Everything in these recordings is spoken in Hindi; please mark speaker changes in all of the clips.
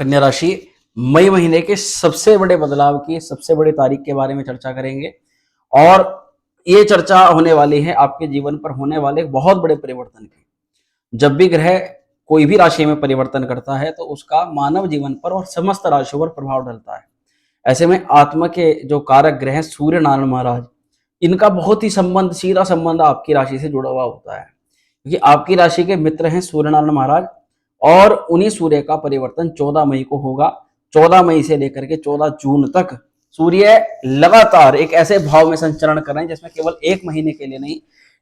Speaker 1: कन्या राशि मई महीने के सबसे बड़े बदलाव की सबसे बड़ी तारीख के बारे में चर्चा करेंगे। और ये चर्चा होने वाली है आपके जीवन पर होने वाले बहुत बड़े परिवर्तन की। जब भी ग्रह कोई भी राशि में परिवर्तन करता है तो उसका मानव जीवन पर और समस्त राशियों पर प्रभाव डलता है। ऐसे में आत्मा के जो कारक ग्रह हैं सूर्य नारायण महाराज, इनका बहुत ही संबंध, सीधा संबंध आपकी राशि से जुड़ा हुआ होता है, क्योंकि आपकी राशि के मित्र हैं सूर्य नारायण महाराज। और उन्हीं सूर्य का परिवर्तन 14 मई को होगा। 14 मई से लेकर के 14 जून तक सूर्य लगातार एक ऐसे भाव में संचरण कर रहे हैं जिसमें केवल एक महीने के लिए नहीं,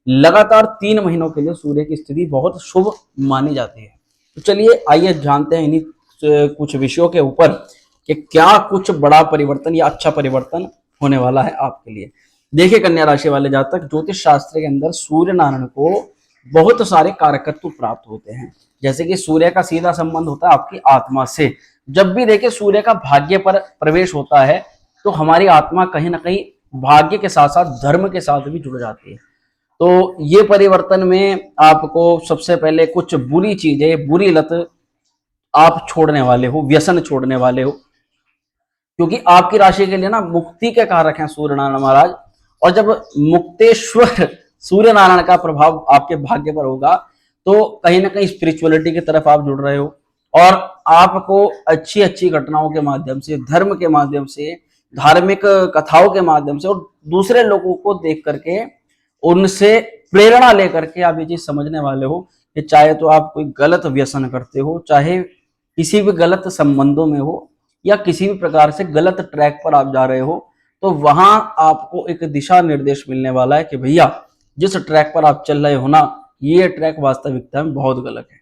Speaker 1: लगातार 3 महीनों के लिए सूर्य की स्थिति बहुत शुभ मानी जाती है। तो चलिए आइए जानते हैं इन्हीं कुछ विषयों के ऊपर कि क्या कुछ बड़ा परिवर्तन या अच्छा परिवर्तन होने वाला है आपके लिए। देखिए कन्या राशि वाले जातक, ज्योतिष शास्त्र के अंदर सूर्य नारायण को बहुत सारे कारकत्व प्राप्त होते हैं। जैसे कि सूर्य का सीधा संबंध होता है आपकी आत्मा से। जब भी देखिए सूर्य का भाग्य पर प्रवेश होता है तो हमारी आत्मा कहीं ना कहीं भाग्य के साथ साथ धर्म के साथ भी जुड़ जाती है। तो ये परिवर्तन में आपको सबसे पहले कुछ बुरी चीजें, बुरी लत आप छोड़ने वाले हो, व्यसन छोड़ने वाले हो, क्योंकि आपकी राशि के लिए ना मुक्ति के कारक हैं सूर्य नारायण महाराज। और जब मुक्तेश्वर सूर्य नारायण का प्रभाव आपके भाग्य पर होगा तो कहीं ना कहीं स्पिरिचुअलिटी की तरफ आप जुड़ रहे हो और आपको अच्छी अच्छी घटनाओं के माध्यम से, धर्म के माध्यम से, धार्मिक कथाओं के माध्यम से और दूसरे लोगों को देख करके उनसे प्रेरणा लेकर के आप ये चीज समझने वाले हो कि चाहे तो आप कोई गलत व्यसन करते हो, चाहे किसी भी गलत संबंधों में हो या किसी भी प्रकार से गलत ट्रैक पर आप जा रहे हो, तो वहां आपको एक दिशा निर्देश मिलने वाला है कि भैया जिस ट्रैक पर आप चल रहे हो ना, ये ट्रैक वास्तविकता में बहुत गलत है।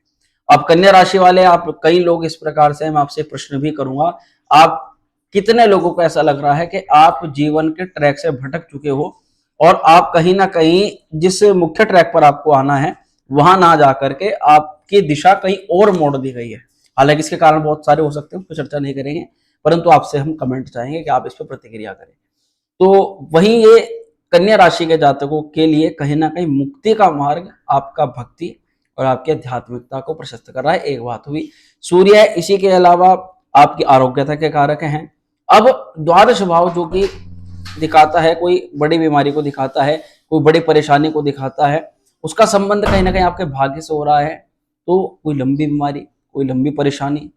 Speaker 1: अब कन्या राशि वाले आप कई लोग इस प्रकार से, मैं आपसे प्रश्न भी करूंगा, आप कितने लोगों को ऐसा लग रहा है कि आप जीवन के ट्रैक से भटक चुके हो और आप कहीं ना कहीं जिस मुख्य ट्रैक पर आपको आना है वहां ना जाकर के आपकी दिशा कहीं और मोड़ दी गई है। हालांकि इसके कारण बहुत सारे हो सकते हैं, उस पर चर्चा नहीं करेंगे, परंतु आपसे हम कमेंट चाहेंगे कि आप इस पर प्रतिक्रिया करें। तो वहीं ये कन्या राशि के जातकों के लिए कहीं ना कहीं मुक्ति का मार्ग आपका भक्ति और आपकी आध्यात्मिकता को प्रशस्त कर रहा है। एक बात हुई सूर्य, इसी के अलावा आपकी आरोग्यता के कारक हैं। अब द्वादश भाव जो कि दिखाता है, कोई बड़ी बीमारी को दिखाता है, कोई बड़ी परेशानी को दिखाता है, उसका संबंध कहीं ना कहीं आपके भाग्य से हो रहा है। तो कोई लंबी बीमारी, कोई लंबी परेशानी,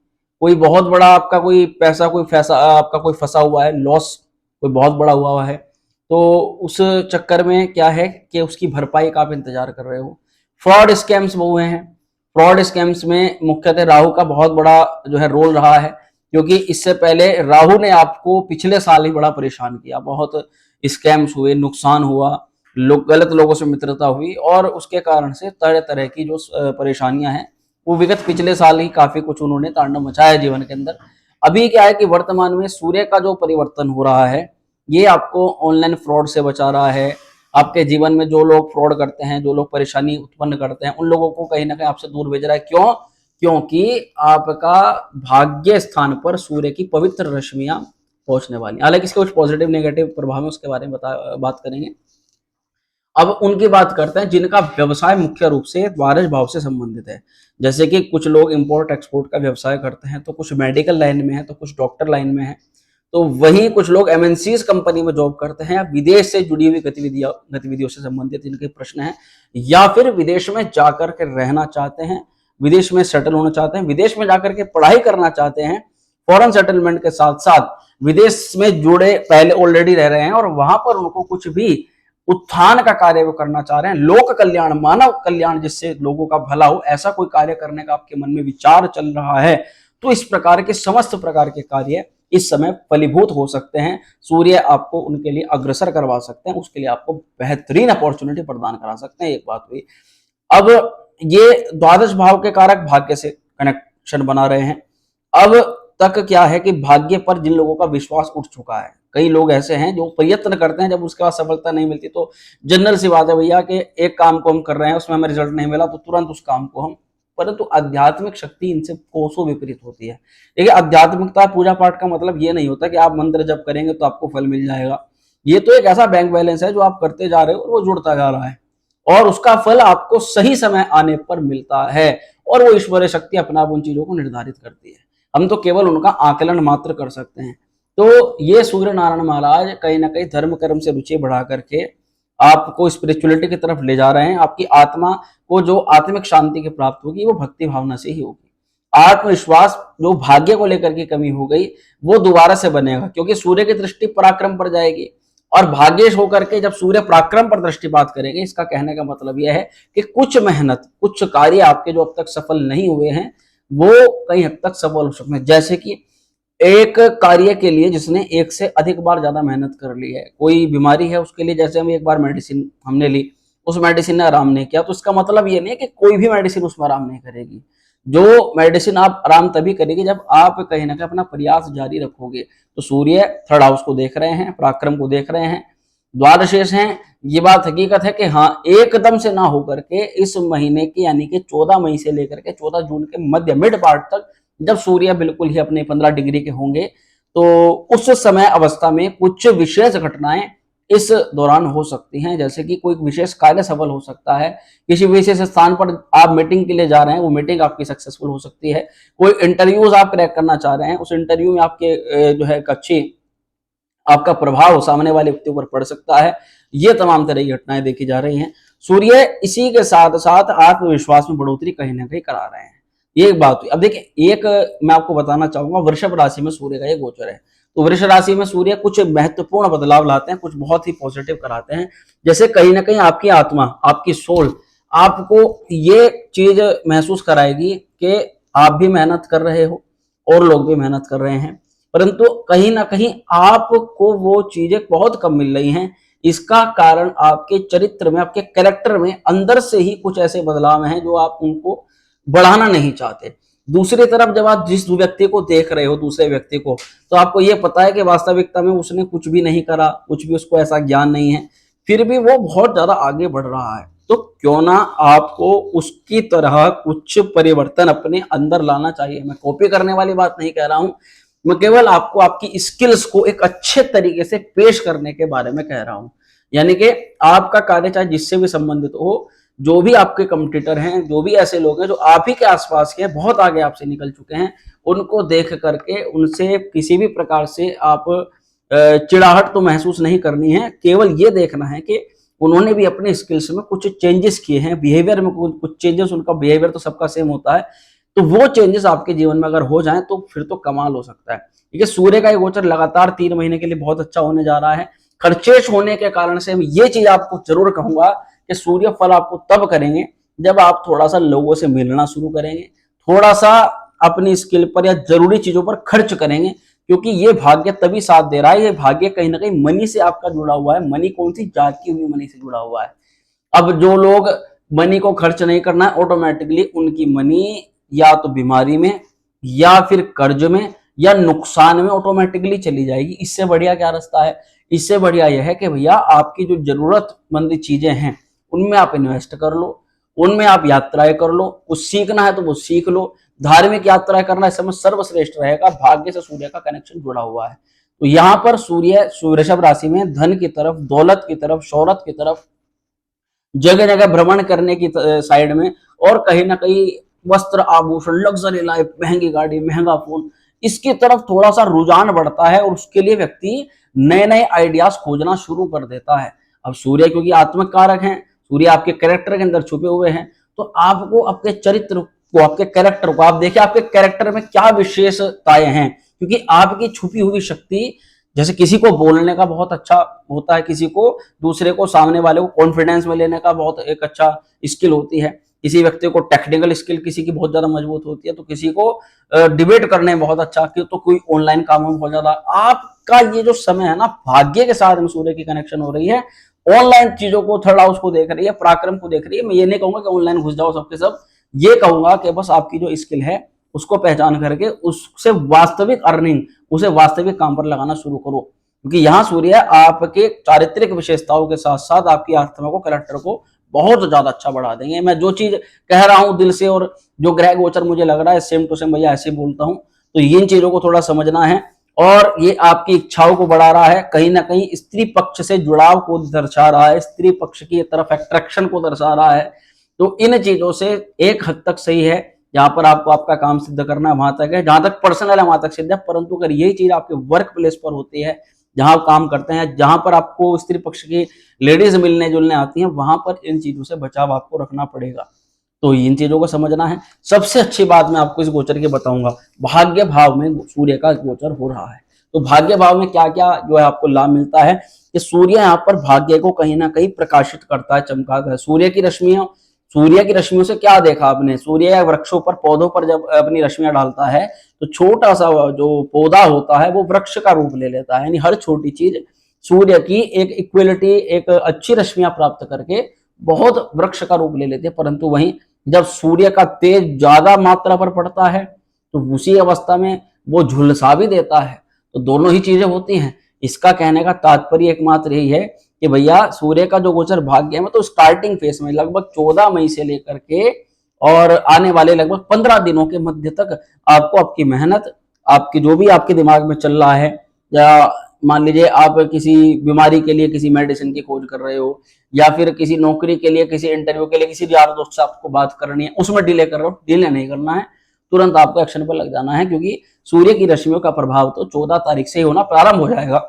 Speaker 1: कोई बहुत बड़ा आपका कोई पैसा, कोई पैसा आपका कोई फंसा हुआ है, लॉस कोई बहुत बड़ा हुआ है, तो उस चक्कर में क्या है कि उसकी भरपाई का आप इंतजार कर रहे हो। फ्रॉड स्कैम्स वो हुए हैं। फ्रॉड स्कैम्स में मुख्यतः राहु का बहुत बड़ा जो है रोल रहा है, क्योंकि इससे पहले राहु ने आपको पिछले साल ही बड़ा परेशान किया, बहुत स्कैम्स हुए, नुकसान हुआ, गलत लोगों से मित्रता हुई और उसके कारण से तरह तरह की जो परेशानियां हैं वो विगत पिछले साल ही काफी कुछ उन्होंने तांडव मचाया जीवन के अंदर। अभी क्या है कि वर्तमान में सूर्य का जो परिवर्तन हो रहा है ये आपको ऑनलाइन फ्रॉड से बचा रहा है। आपके जीवन में जो लोग फ्रॉड करते हैं, जो लोग परेशानी उत्पन्न करते हैं, उन लोगों को कहीं ना कहीं आपसे दूर भेज रहा है। क्यों? क्योंकि आपका भाग्य स्थान पर सूर्य की पवित्र रश्मियां पहुंचने वाली। हालांकि इसके कुछ पॉजिटिव नेगेटिव प्रभाव है, उसके बारे में बात करेंगे। अब उनकी बात करते हैं जिनका व्यवसाय मुख्य रूप से द्वादश भाव से संबंधित है। जैसे कि कुछ लोग इंपोर्ट एक्सपोर्ट का व्यवसाय करते हैं, तो कुछ मेडिकल लाइन में है, तो कुछ डॉक्टर लाइन में है, तो वहीं कुछ लोग एमएनसीज कंपनी में जॉब करते हैं, विदेश से जुड़ी हुई गतिविधियों से संबंधित इनके प्रश्न हैं, या फिर विदेश में जाकर के रहना चाहते हैं, विदेश में सेटल होना चाहते हैं, विदेश में जाकर के पढ़ाई करना चाहते हैं, फॉरेन सेटलमेंट के साथ साथ विदेश में जुड़े पहले ऑलरेडी रह रहे हैं और वहां पर उनको कुछ भी उत्थान का कार्य वो करना चाह रहे हैं, लोक कल्याण, मानव कल्याण, जिससे लोगों का भला हो, ऐसा कोई कार्य करने का आपके मन में विचार चल रहा है, तो इस प्रकार के समस्त प्रकार के कार्य इस समय फलीभूत हो सकते हैं। सूर्य आपको उनके लिए अग्रसर करवा सकते हैं, उसके लिए आपको बेहतरीन अपॉर्चुनिटी प्रदान करा सकते हैं। एक बात हुई। अब ये द्वादश भाव के कारक भाग्य से कनेक्शन बना रहे हैं। अब तक क्या है कि भाग्य पर जिन लोगों का विश्वास उठ चुका है, कई लोग ऐसे हैं जो प्रयत्न करते हैं, जब उसके बाद सफलता नहीं मिलती तो जनरल सी बात है भैया कि एक काम को हम कर रहे हैं, उसमें हमें रिजल्ट नहीं मिला तो तुरंत उस काम को हम, परंतु आध्यात्मिक शक्ति इनसे कोसों विपरीत होती है। देखिए आध्यात्मिकता, पूजा पाठ का मतलब ये नहीं होता कि आप मंत्र जप करेंगे तो आपको फल मिल जाएगा। ये तो एक ऐसा बैंक बैलेंस है जो आप करते जा रहे हो और वो जुड़ता जा रहा है और उसका फल आपको सही समय आने पर मिलता है और वो ईश्वरीय शक्ति अपना उन चीजों को निर्धारित करती है। हम तो केवल उनका आकलन मात्र कर सकते हैं। तो ये सूर्य नारायण महाराज कहीं ना कहीं धर्म कर्म से रुचि बढ़ा करके आपको स्पिरिचुअलिटी की तरफ ले जा रहे हैं। आपकी आत्मा को जो आत्मिक शांति की प्राप्त होगी वो भक्ति भावना से ही होगी। आत्मविश्वास, जो भाग्य को लेकर की कमी हो गई, वो दोबारा से बनेगा, क्योंकि सूर्य की दृष्टि पराक्रम पर जाएगी। और भाग्येश होकर के जब सूर्य पराक्रम पर दृष्टिपात करेंगे, इसका कहने का मतलब यह है कि कुछ मेहनत, कुछ कार्य आपके जो अब तक सफल नहीं हुए हैं, वो कहीं हद तक सफल हो सकते हैं। जैसे कि एक कार्य के लिए जिसने एक से अधिक बार ज्यादा मेहनत कर ली है, कोई बीमारी है उसके लिए, जैसे हम एक बार मेडिसिन हमने ली, उस मेडिसिन ने आराम नहीं किया, तो इसका मतलब ये नहीं है कि कोई भी मेडिसिन उसमें आराम नहीं करेगी। जो मेडिसिन आप आराम तभी करेगी जब आप कहीं ना कहीं अपना प्रयास जारी रखोगे। तो सूर्य थर्ड हाउस को देख रहे हैं, पराक्रम को देख रहे हैं, द्वादशेष हैं। ये बात हकीकत है कि हाँ, एकदम से ना होकर के इस महीने की यानी कि 14 मई से लेकर के 14 जून के मध्य मिड पार्ट तक, जब सूर्य बिल्कुल ही अपने 15 डिग्री के होंगे, तो उस समय अवस्था में कुछ विशेष घटनाएं इस दौरान हो सकती हैं। जैसे कि कोई विशेष कार्य सफल हो सकता है, किसी विशेष स्थान पर आप मीटिंग के लिए जा रहे हैं, वो मीटिंग आपकी सक्सेसफुल हो सकती है। कोई इंटरव्यूज आप क्रैक करना चाह रहे हैं, उस इंटरव्यू में आपके जो है अच्छी आपका प्रभाव सामने वाले व्यक्ति पर पड़ सकता है। ये तमाम तरह की घटनाएं देखी जा रही हैं। सूर्य इसी के साथ साथ आत्मविश्वास में बढ़ोतरी कहीं ना कहीं करा रहे हैं। ये एक बात हुई। अब देखिए, एक मैं आपको बताना चाहूंगा, वृषभ राशि में सूर्य का ये गोचर है। तो वृषभ राशि में सूर्य कुछ महत्वपूर्ण बदलाव लाते हैं, कुछ बहुत ही पॉजिटिव कराते हैं। जैसे कहीं ना कहीं आपकी आत्मा, आपकी सोल आपको ये चीज महसूस कराएगी कि आप भी मेहनत कर रहे हो और लोग भी मेहनत कर रहे हैं, परंतु कहीं ना कहीं आपको वो चीजें बहुत कम मिल रही हैं। इसका कारण आपके चरित्र में, आपके कैरेक्टर में अंदर से ही कुछ ऐसे बदलाव हैं जो आप उनको बढ़ाना नहीं चाहते। दूसरी तरफ जब आप जिस व्यक्ति को देख रहे हो, दूसरे व्यक्ति को, तो आपको ये पता है कि वास्तविकता में उसने कुछ भी नहीं करा, कुछ भी उसको ऐसा ज्ञान नहीं है, फिर भी वो बहुत ज्यादा आगे बढ़ रहा है। तो क्यों ना आपको उसकी तरह कुछ परिवर्तन अपने अंदर लाना चाहिए। मैं कॉपी करने वाली बात नहीं कह रहा हूं, मैं केवल आपको आपकी स्किल्स को एक अच्छे तरीके से पेश करने के बारे में कह रहा हूं। यानी कि आपका कार्य चाहे जिससे भी संबंधित हो, जो भी आपके कॉम्पिटिटर हैं, जो भी ऐसे लोग हैं जो आप ही के आसपास के बहुत आगे आपसे निकल चुके हैं, उनको देख करके उनसे किसी भी प्रकार से आप चिड़ाहट तो महसूस नहीं करनी है। केवल ये देखना है कि उन्होंने भी अपने स्किल्स में कुछ चेंजेस किए हैं, बिहेवियर में कुछ चेंजेस, उनका बिहेवियर तो सबका सेम होता है, तो वो चेंजेस आपके जीवन में अगर हो जाएं तो फिर तो कमाल हो सकता है। ठीक है, सूर्य का ये गोचर लगातार 3 महीने के लिए बहुत अच्छा होने जा रहा है। खर्चेश होने के कारण से मैं ये चीज आपको जरूर कहूंगा कि सूर्य फल आपको तब करेंगे जब आप थोड़ा सा लोगों से मिलना शुरू करेंगे, थोड़ा सा अपनी स्किल पर या जरूरी चीजों पर खर्च करेंगे, क्योंकि ये भाग्य तभी साथ दे रहा है। ये भाग्य कहीं ना कहीं मनी से आपका जुड़ा हुआ है। मनी कौन सी? जाती हुई मनी से जुड़ा हुआ है। अब जो लोग मनी को खर्च नहीं करना है, ऑटोमेटिकली उनकी मनी या तो बीमारी में या फिर कर्ज में या नुकसान में ऑटोमेटिकली चली जाएगी। इससे बढ़िया क्या रास्ता है? इससे बढ़िया यह है कि भैया आपकी जो जरूरतमंद चीजें हैं उनमें आप इन्वेस्ट कर लो, उनमें आप यात्राएं कर लो, कुछ सीखना है तो वो सीख लो, धार्मिक यात्राएं करना इस समय सर्वश्रेष्ठ रहेगा। भाग्य से सूर्य का कनेक्शन जुड़ा हुआ है। तो यहाँ पर सूर्य वृषभ राशि में धन की तरफ, दौलत की तरफ, शोहरत की तरफ, जगह जगह भ्रमण करने की साइड में, और कहीं ना कहीं वस्त्र आभूषण, लग्जरी लाइफ, महंगी गाड़ी, महंगा फोन, इसकी तरफ थोड़ा सा रुझान बढ़ता है और उसके लिए व्यक्ति नए नए आइडियाज खोजना शुरू कर देता है। अब सूर्य क्योंकि आत्मक कारक हैं, सूर्य आपके कैरेक्टर के अंदर छुपे हुए हैं, तो आपको अपने चरित्र को, आपके कैरेक्टर को आप देखिए, आपके कैरेक्टर में क्या विशेषताएं हैं, क्योंकि आपकी छुपी हुई शक्ति, जैसे किसी को बोलने का बहुत अच्छा होता है, किसी को दूसरे को, सामने वाले को कॉन्फिडेंस में लेने का बहुत एक अच्छा स्किल होती है, किसी व्यक्ति को टेक्निकल स्किल किसी की बहुत ज्यादा मजबूत होती है, तो किसी को डिबेट करने में बहुत अच्छा, तो कोई ऑनलाइन काम में बहुत ज्यादा। आपका ये जो समय है ना, भाग्य के साथ में सूर्य की कनेक्शन हो रही है, ऑनलाइन चीजों को, थर्ड हाउस को देख रही है, पराक्रम को देख रही है। मैं ये नहीं कहूंगा कि ऑनलाइन घुस जाओ सबके सब, ये कहूंगा कि बस आपकी जो स्किल है उसको पहचान करके उससे वास्तविक अर्निंग, उसे वास्तविक काम पर लगाना शुरू करो, क्योंकि यहाँ सूर्य आपके चारित्रिक विशेषताओं के साथ साथ आपकी आत्मा को, कैरेक्टर को बहुत ज्यादा अच्छा बढ़ा देंगे। मैं जो चीज कह रहा हूँ दिल से और जो ग्रह गोचर मुझे लग रहा है सेम टू सेम भैया ऐसे बोलता हूँ, तो इन चीजों को थोड़ा समझना है। और ये आपकी इच्छाओं को बढ़ा रहा है, कहीं ना कहीं स्त्री पक्ष से जुड़ाव को दर्शा रहा है, स्त्री पक्ष की तरफ अट्रैक्शन को दर्शा रहा है। तो इन चीजों से एक हद तक सही है जहां पर आपको आपका काम सिद्ध करना है वहां तक है, जहां तक पर्सनल है वहां तक सिद्ध है। परंतु अगर यही चीज आपके वर्क प्लेस पर होती है, जहां आप काम करते हैं, जहां पर आपको स्त्री पक्ष की लेडीज मिलने जुलने आती हैं, वहां पर इन चीजों से बचाव आपको रखना पड़ेगा। तो इन चीजों को समझना है। सबसे अच्छी बात मैं आपको इस गोचर की बताऊंगा, भाग्य भाव में सूर्य का गोचर हो रहा है। तो भाग्य भाव में क्या क्या जो है आपको लाभ मिलता है कि सूर्य यहाँ पर भाग्य को कहीं ना कहीं प्रकाशित करता है, चमकाता है। सूर्य की रश्मियों से क्या देखा आपने, सूर्य या वृक्षों पर पौधों पर जब अपनी रश्मियां डालता है तो छोटा सा जो पौधा होता है वो वृक्ष का रूप ले लेता है। यानी हर छोटी चीज सूर्य की एक इक्वलिटी, एक अच्छी रश्मियां प्राप्त करके बहुत वृक्ष का रूप ले लेते हैं। परंतु वहीं जब सूर्य का तेज ज्यादा मात्रा पर पड़ता है तो उसी अवस्था में वो झुलसा भी देता है। तो दोनों ही चीजें होती हैं। इसका कहने का तात्पर्य एकमात्र यही है कि भैया सूर्य का जो गोचर भाग्य में तो स्टार्टिंग फेज में लगभग 14 मई से लेकर के और आने वाले लगभग 15 दिनों के मध्य तक आपको आपकी मेहनत, आपकी जो भी आपके दिमाग में चल रहा है, या मान लीजिए आप किसी बीमारी के लिए किसी मेडिसिन की खोज कर रहे हो, या फिर किसी नौकरी के लिए, किसी इंटरव्यू के लिए किसी यार दोस्त से आपको बात करनी है, उसमें डिले कर रहे हो, डिले नहीं करना है, तुरंत आपको एक्शन पर लग जाना है। क्योंकि सूर्य की रश्मियों का प्रभाव तो 14 तारीख से ही होना प्रारंभ हो जाएगा।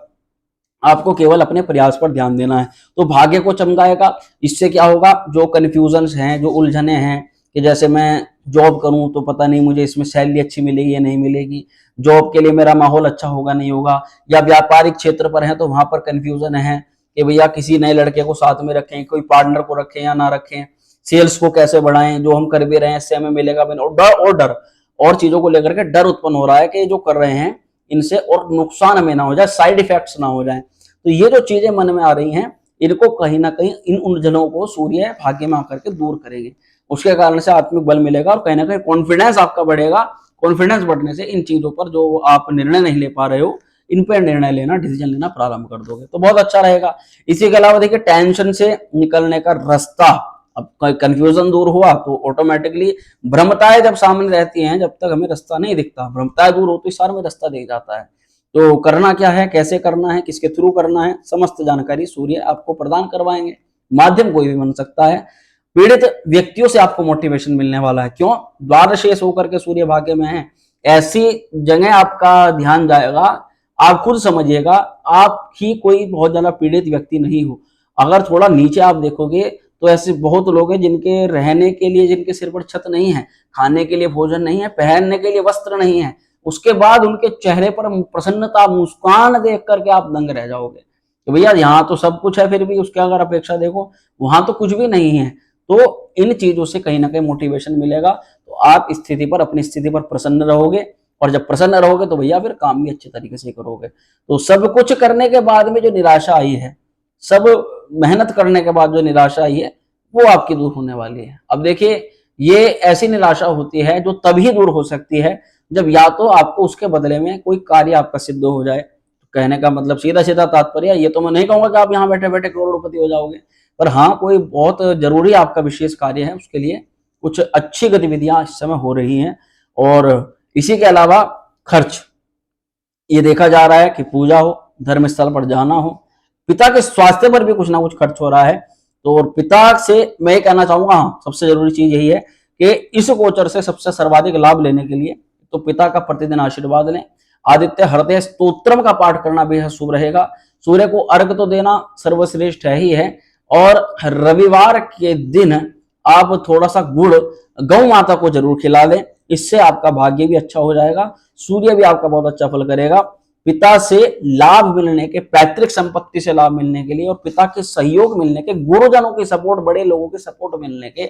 Speaker 1: आपको केवल अपने प्रयास पर ध्यान देना है। तो भाग्य को चमकाएगा। इससे क्या होगा, जो कन्फ्यूजन्स हैं, जो उलझने हैं कि जैसे मैं जॉब करूं तो पता नहीं मुझे इसमें सैलरी अच्छी मिलेगी या नहीं मिलेगी, जॉब के लिए मेरा माहौल अच्छा होगा नहीं होगा, या व्यापारिक क्षेत्र पर है तो वहां पर कन्फ्यूजन है कि भैया किसी नए लड़के को साथ में रखें, कोई पार्टनर को रखें या ना रखें, सेल्स को कैसे बढ़ाएं, जो हम कर भी रहे हैं इससे हमें मिलेगा भी नहीं, और डर और चीजों को लेकर के डर उत्पन्न हो रहा है कि जो कर रहे हैं इनसे और नुकसान हमें ना हो जाए, साइड इफेक्ट्स ना हो जाए। तो ये जो चीजें मन में आ रही हैं, इनको कहीं ना कहीं इन उलझनों को सूर्य भाग्य में आकर के दूर करेंगे। उसके कारण से आत्मिक बल मिलेगा और कहीं ना कहीं कॉन्फिडेंस आपका बढ़ेगा। कॉन्फिडेंस बढ़ने से इन चीजों पर जो आप निर्णय नहीं ले पा रहे हो, इन पर निर्णय लेना, डिसीजन लेना प्रारंभ कर दोगे तो बहुत अच्छा रहेगा। इसी के अलावा देखिए, टेंशन से निकलने का रास्ता, अब कंफ्यूजन दूर हुआ तो ऑटोमेटिकली भ्रमताएं जब सामने रहती हैं, जब तक हमें रास्ता नहीं दिखता, भ्रमताएं दूर होती सार में रास्ता दिख जाता है। तो करना क्या है, कैसे करना है, किसके थ्रू करना है, समस्त जानकारी सूर्य आपको प्रदान करवाएंगे। माध्यम कोई भी बन सकता है। पीड़ित व्यक्तियों से आपको मोटिवेशन मिलने वाला है। क्यों, द्वादशेष होकर के सूर्य भाग्य में है, ऐसी जगह आपका ध्यान जाएगा, आप खुद समझिएगा, आप ही कोई बहुत ज्यादा पीड़ित व्यक्ति नहीं हो। अगर थोड़ा नीचे आप देखोगे तो ऐसे बहुत लोग हैं जिनके रहने के लिए, जिनके सिर पर छत नहीं है, खाने के लिए भोजन नहीं है, पहनने के लिए वस्त्र नहीं है, उसके बाद उनके चेहरे पर प्रसन्नता, मुस्कान देख करके आप दंग रह जाओगे तो भैया यहाँ तो सब कुछ है, फिर भी उसके अगर अपेक्षा देखो वहां तो कुछ भी नहीं है। तो इन चीजों से कहीं ना कहीं मोटिवेशन मिलेगा, तो आप स्थिति पर, अपनी स्थिति पर प्रसन्न रहोगे, और जब प्रसन्न रहोगे तो भैया फिर काम भी अच्छे तरीके से करोगे। तो सब कुछ करने के बाद में जो निराशा आई है, सब मेहनत करने के बाद जो निराशा आई है, वो आपकी दूर होने वाली है। अब देखिए, ये ऐसी निराशा होती है जो तभी दूर हो सकती है जब या तो आपको उसके बदले में कोई कार्य आपका सिद्ध हो जाए। तो कहने का मतलब सीधा सीधा तात्पर्य, ये तो मैं नहीं कहूंगा कि आप यहाँ बैठे बैठे करोड़पति हो जाओगे, पर हाँ कोई बहुत जरूरी आपका विशेष कार्य है, उसके लिए कुछ अच्छी गतिविधियां इस समय हो रही हैं। और इसी के अलावा खर्च, ये देखा जा रहा है कि पूजा हो, धर्म स्थल पर जाना हो, पिता के स्वास्थ्य पर भी कुछ ना कुछ खर्च हो रहा है। तो और पिता से मैं ये कहना चाहूंगा, हाँ सबसे जरूरी चीज यही है कि इस गोचर से सबसे सर्वाधिक लाभ लेने के लिए तो पिता का प्रतिदिन आशीर्वाद लें। आदित्य हृदय स्तोत्रम का पाठ करना बेहद शुभ रहेगा। सूर्य को अर्घ तो देना सर्वश्रेष्ठ है ही है, और रविवार के दिन आप थोड़ा सा गुड़ गौ माता को जरूर खिला दें, इससे आपका भाग्य भी अच्छा हो जाएगा, सूर्य भी आपका बहुत अच्छा फल करेगा। पिता से लाभ मिलने के, पैतृक संपत्ति से लाभ मिलने के लिए और पिता के सहयोग मिलने के, गुरुजनों की सपोर्ट, बड़े लोगों के सपोर्ट मिलने के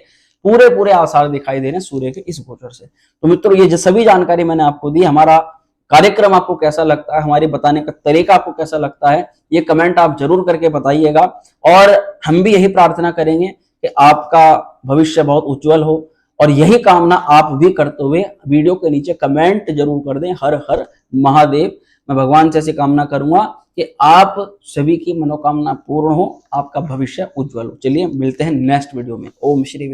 Speaker 1: पूरे पूरे आसार दिखाई दे रहे हैं सूर्य के इस गोचर से। तो मित्रों, ये जो सभी जानकारी मैंने आपको दी, हमारा कार्यक्रम आपको कैसा लगता है, हमारे बताने का तरीका आपको कैसा लगता है, ये कमेंट आप जरूर करके बताइएगा। और हम भी यही प्रार्थना करेंगे कि आपका भविष्य बहुत उज्जवल हो, और यही कामना आप भी करते हुए वीडियो के नीचे कमेंट जरूर कर दें, हर हर महादेव। मैं भगवान से ऐसी कामना करूंगा कि आप सभी की मनोकामना पूर्ण हो, आपका भविष्य उज्जवल हो। चलिए मिलते हैं नेक्स्ट वीडियो में। ओम श्री